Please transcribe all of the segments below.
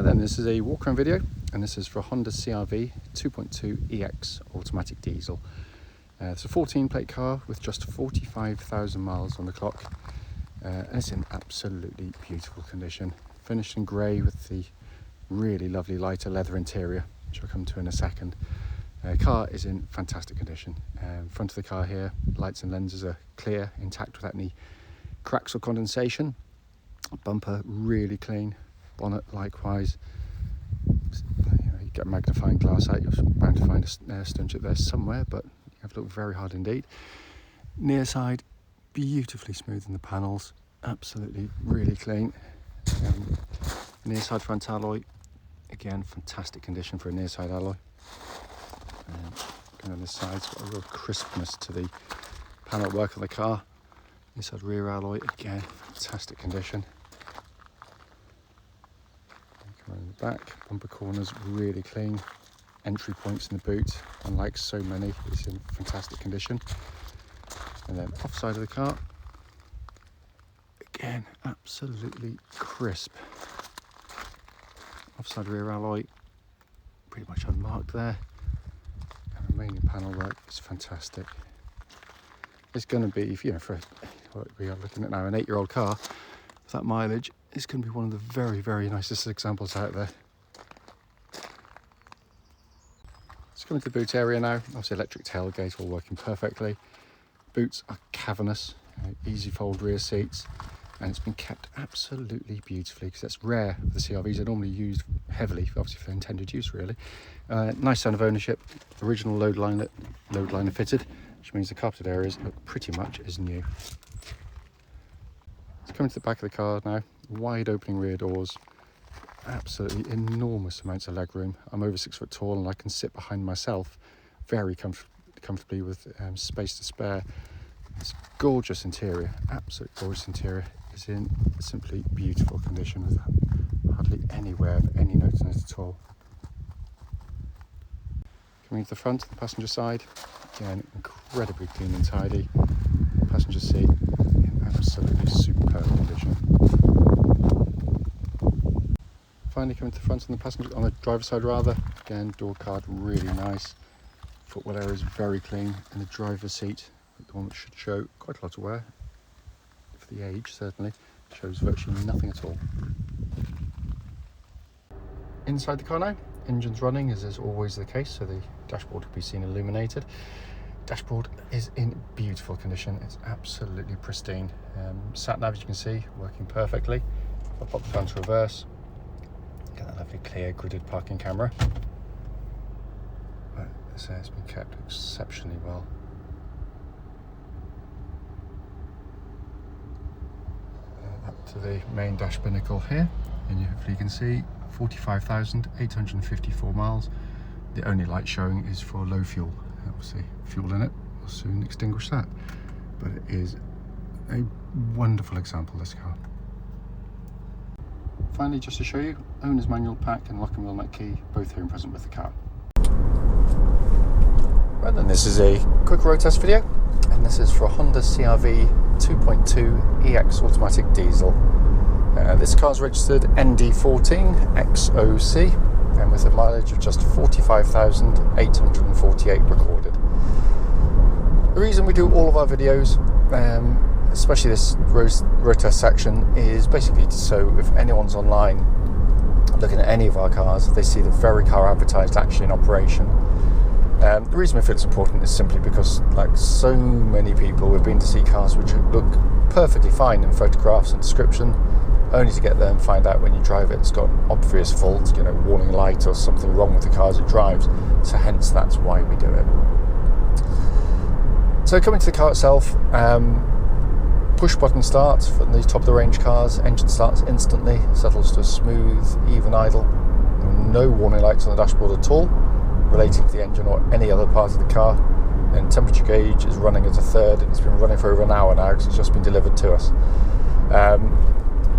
then, this is a walk around video, and this is for a Honda CR-V 2.2 EX automatic diesel. It's a 14 plate car with just 45,000 miles on the clock, and it's in absolutely beautiful condition. Finished in grey with the really lovely lighter leather interior, which I'll come to in a second. Car is in fantastic condition. Front of the car here, lights and lenses are clear, intact without any cracks or condensation. Bumper really clean, bonnet likewise. You get a magnifying glass out, you're bound to find a stone chip there somewhere, but you have to look very hard indeed. Near side, beautifully smooth in the panels, absolutely really clean. Near side front alloy, again fantastic condition for a near side alloy. Going on this side, it's got a real crispness to the panel work of the car. Inside rear alloy, again fantastic condition. Coming in the back, bumper corners really clean. Entry points in the boot, unlike so many, it's in fantastic condition. And then offside of the car, again absolutely crisp. Offside rear alloy, pretty much unmarked there. And remaining panel work is fantastic. It's going to be, for what we are looking at now, an 8-year-old car with that mileage, it's going to be one of the very, very nicest examples out there. Let's come into the boot area now. Obviously electric tailgate all working perfectly. Boots are cavernous, easy fold rear seats, and it's been kept absolutely beautifully because that's rare with the CR-Vs. They're normally used heavily, obviously for intended use really. Nice sound of ownership, original load liner fitted, which means the carpeted areas look pretty much as new. Let's come into the back of the car now. Wide opening rear doors, absolutely enormous amounts of leg room. I'm over 6 foot tall and I can sit behind myself very comfortably with space to spare. This gorgeous interior, absolute gorgeous interior, is in simply beautiful condition with hardly any wear of any notes in it at all. Coming to the front, the passenger side, again incredibly clean and tidy. Passenger seat in absolutely superb condition. Finally coming to the front on the driver's side rather, again door card really nice. Footwell area is very clean, and the driver's seat, the one which should show quite a lot of wear for the age certainly, shows virtually nothing at all. Inside the car now, engine's running as is always the case, so the dashboard can be seen illuminated. Dashboard is in beautiful condition, it's absolutely pristine. Sat nav, as you can see, working perfectly. I'll pop the phone to reverse, get that lovely clear gridded parking camera. But this air's been kept exceptionally well. Up to the main dash binnacle here, and hopefully you can see 45,854 miles. The only light showing is for low fuel. Obviously fuel in it will soon extinguish that, but it is a wonderful example, this car. Finally, just to show you, owner's manual pack and lock and wheel nut key, both here and present with the car. Right then, this is a quick road test video, and this is for a Honda CR-V 2.2 EX automatic diesel. This car is registered ND14XOC, and with a mileage of just 45,848 recorded. The reason we do all of our videos, especially this road test section, is basically so if anyone's online looking at any of our cars, they see the very car advertised actually in operation. The reason we feel it's important is simply because, like so many people, we've been to see cars which look perfectly fine in photographs and description, only to get there and find out when you drive it's got an obvious fault, warning light or something wrong with the car as it drives. So hence that's why we do it. So coming to the car itself, push button start for the top of the range cars, engine starts instantly, settles to a smooth, even idle. No warning lights on the dashboard at all relating to the engine or any other part of the car, and temperature gauge is running at a third. It's been running for over an hour now because it's just been delivered to us.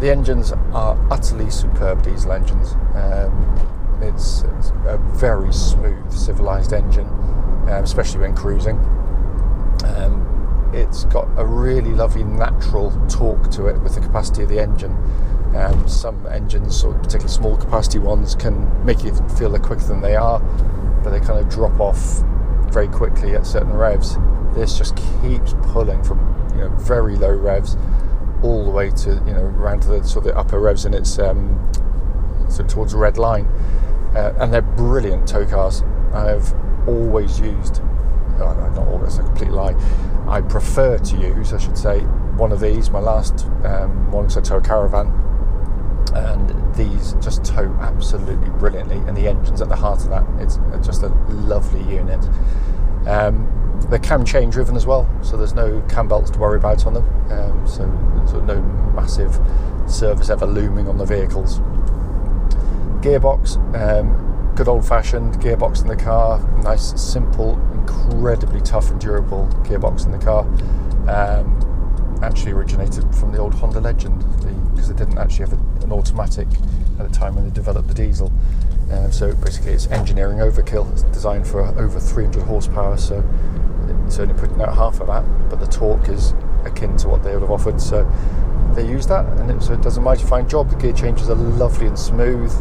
The engines are utterly superb diesel engines. It's a very smooth, civilised engine, especially when cruising. It's got a really lovely natural torque to it with the capacity of the engine. Some engines, or particularly small capacity ones, can make you feel they're quicker than they are, but they kind of drop off very quickly at certain revs. This just keeps pulling from very low revs all the way to around to the sort of the upper revs, and it's sort of towards the red line. And they're brilliant tow cars. I've always used, not always, a complete lie, I prefer to use, I should say, one of these. My last one was I tow a caravan, and these just tow absolutely brilliantly, and the engine's at the heart of that. It's just a lovely unit. They're cam chain driven as well, so there's no cam belts to worry about on them, so no massive service ever looming on the vehicles. Gearbox, good old-fashioned gearbox in the car, nice, simple, incredibly tough and durable gearbox in the car. Actually originated from the old Honda Legend, because they didn't actually have an automatic at the time when they developed the diesel. So basically it's engineering overkill. It's designed for over 300 horsepower, so it's only putting out half of that, but the torque is akin to what they would have offered, so they use that, and it does a mighty fine job. The gear changes are lovely and smooth.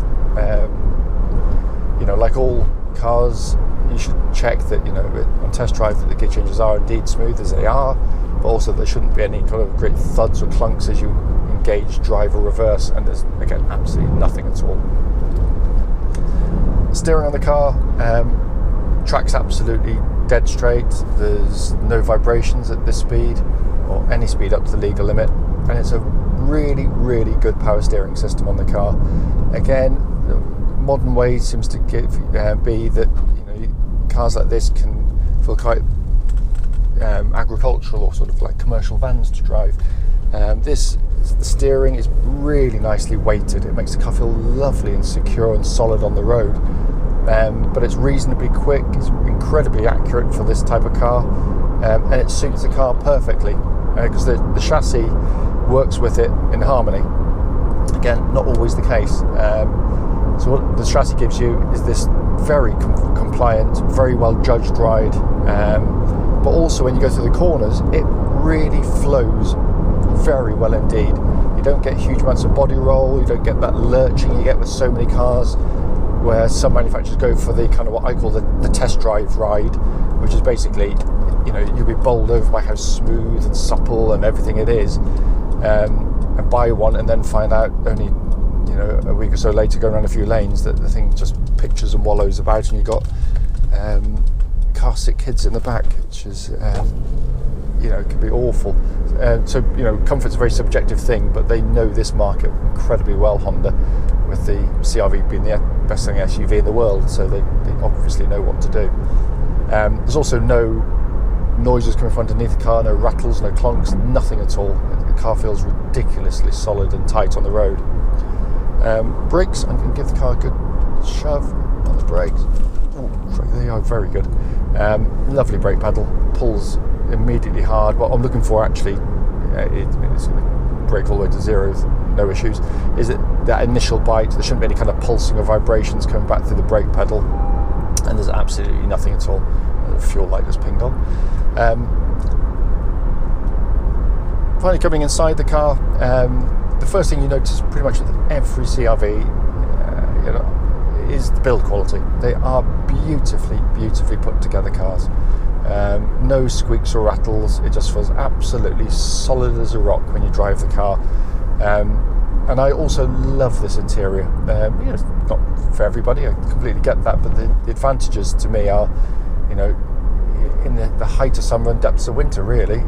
Like all cars, you should check that on test drive that the gear changes are indeed smooth as they are, but also there shouldn't be any kind of great thuds or clunks as you engage drive or reverse, and there's again absolutely nothing at all. Steering on the car, track's absolutely dead straight. There's no vibrations at this speed or any speed up to the legal limit, and it's a really, really good power steering system on the car. Again, the modern way seems to be that cars like this can feel quite agricultural or sort of like commercial vans to drive. The steering is really nicely weighted. It makes the car feel lovely and secure and solid on the road. But it's reasonably quick. It's incredibly accurate for this type of car, and it suits the car perfectly because the chassis works with it in harmony. Again, not always the case. So what the chassis gives you is this very compliant, very well judged ride, but also when you go through the corners, it really flows very well indeed. You don't get huge amounts of body roll, you don't get that lurching you get with so many cars, where some manufacturers go for the kind of what I call the test drive ride, which is basically, you'll be bowled over by how smooth and supple and everything it is, and buy one and then find out only a week or so later, going around a few lanes, that the thing just pitches and wallows about, and you've got car sick kids in the back, which is can be awful. So comfort's a very subjective thing, but they know this market incredibly well, Honda, with the CR-V being the best-selling SUV in the world, so they obviously know what to do. There's also no noises coming from underneath the car, no rattles, no clonks, nothing at all. The car feels ridiculously solid and tight on the road. Brakes, I'm going to give the car a good shove on the brakes. Oh, they are very good. Lovely brake pedal, pulls immediately hard. What I'm looking for actually, it's going to brake all the way to zero, no issues, is that initial bite. There shouldn't be any kind of pulsing or vibrations coming back through the brake pedal, and there's absolutely nothing at all. The fuel light just pinged on. Finally, coming inside the car, the first thing you notice pretty much with every CR-V is the build quality. They are beautifully put together cars. No squeaks or rattles. It just feels absolutely solid as a rock when you drive the car. And I also love this interior. It's not for everybody, I completely get that, but the advantages to me are, in the height of summer and depths of winter, really,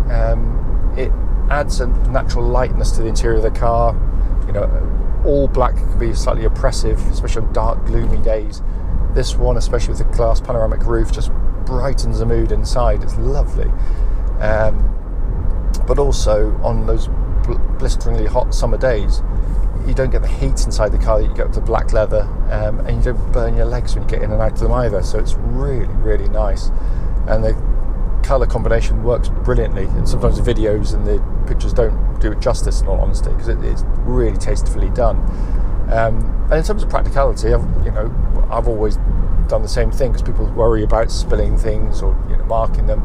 it adds a natural lightness to the interior of the car. All black can be slightly oppressive, especially on dark, gloomy days. This one, especially with the glass panoramic roof, just brightens the mood inside. It's lovely. But also on those blisteringly hot summer days, you don't get the heat inside the car that you get with the black leather, and you don't burn your legs when you get in and out of them either. So it's really nice, and the colour combination works brilliantly. And sometimes the videos and the pictures don't do it justice, in all honesty, because it's really tastefully done. And in terms of practicality, I've always done the same thing, because people worry about spilling things or marking them.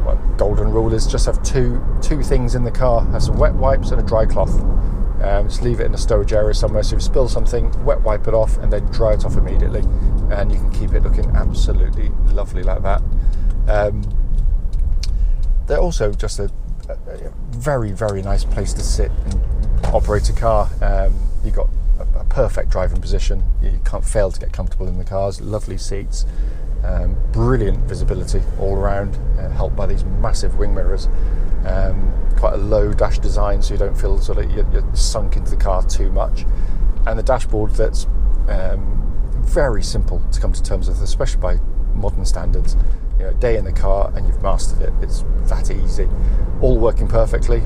Well, golden rule is just have two things in the car. Have some wet wipes and a dry cloth. Just leave it in a storage area somewhere, so if you spill something, wet wipe it off and then dry it off immediately, and you can keep it looking absolutely lovely like that. They're also just a very, very nice place to sit and operate a car. You've got a perfect driving position. You can't fail to get comfortable in the cars. Lovely seats, brilliant visibility all around, helped by these massive wing mirrors. Quite a low dash design, so you don't feel sort of you're sunk into the car too much. And the dashboard that's very simple to come to terms with, especially by modern standards. You know, a day in the car and you've mastered it. It's that easy. All working perfectly.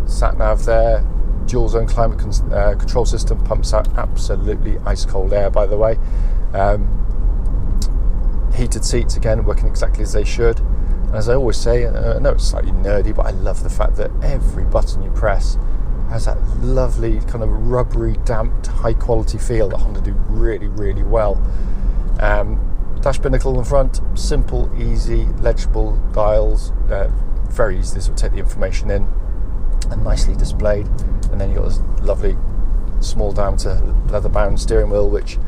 Sat nav there. Dual zone climate control system, pumps out absolutely ice cold air, by the way. Heated seats, again, working exactly as they should. And as I always say, I know it's slightly nerdy, but I love the fact that every button you press has that lovely kind of rubbery, damped, high quality feel that Honda do really, really well. Dash binnacle in front, simple, easy, legible dials, very easy to sort of take the information in and nicely displayed. And then you've got this lovely small diameter leather bound steering wheel, which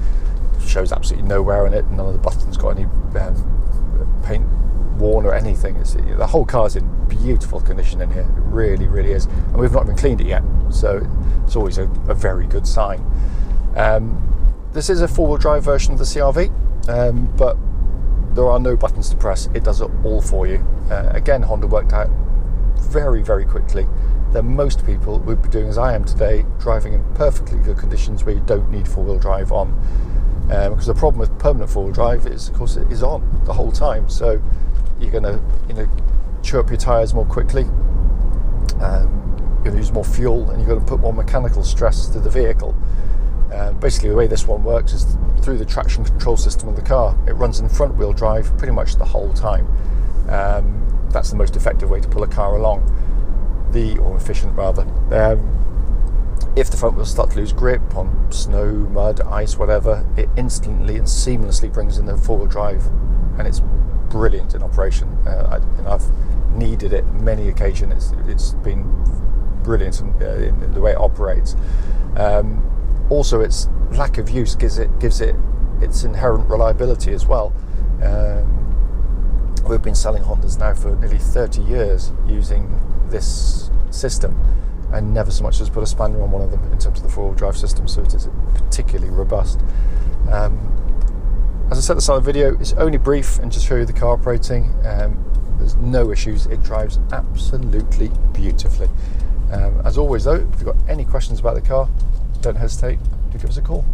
shows absolutely no wear on it. None of the buttons got any paint worn or anything. The whole car's in beautiful condition in here. It really, really is. And we've not even cleaned it yet, so it's always a very good sign. This is a four-wheel drive version of the CR-V, but there are no buttons to press. It does it all for you. Again, Honda worked out very, very quickly that most people would be doing as I am today, driving in perfectly good conditions where you don't need four-wheel drive on. Because the problem with permanent four-wheel drive is, of course, it is on the whole time. So you're going to, chew up your tyres more quickly. You're going to use more fuel, and you're going to put more mechanical stress to the vehicle. Basically, the way this one works is through the traction control system of the car. It runs in front-wheel drive pretty much the whole time. That's the most effective way to pull a car along, or efficient rather. If the front wheels start to lose grip on snow, mud, ice, whatever, it instantly and seamlessly brings in the four-wheel drive, and it's brilliant in operation. I've needed it many occasions. It's been brilliant in the way it operates. Also, its lack of use gives it its inherent reliability as well. We've been selling Hondas now for nearly 30 years using this system, and never so much as put a spanner on one of them in terms of the four-wheel drive system, so it is particularly robust. As I said at the start of the video, it's only brief and just show you the car operating. There's no issues. It drives absolutely beautifully. As always though, if you've got any questions about the car, don't hesitate to give us a call.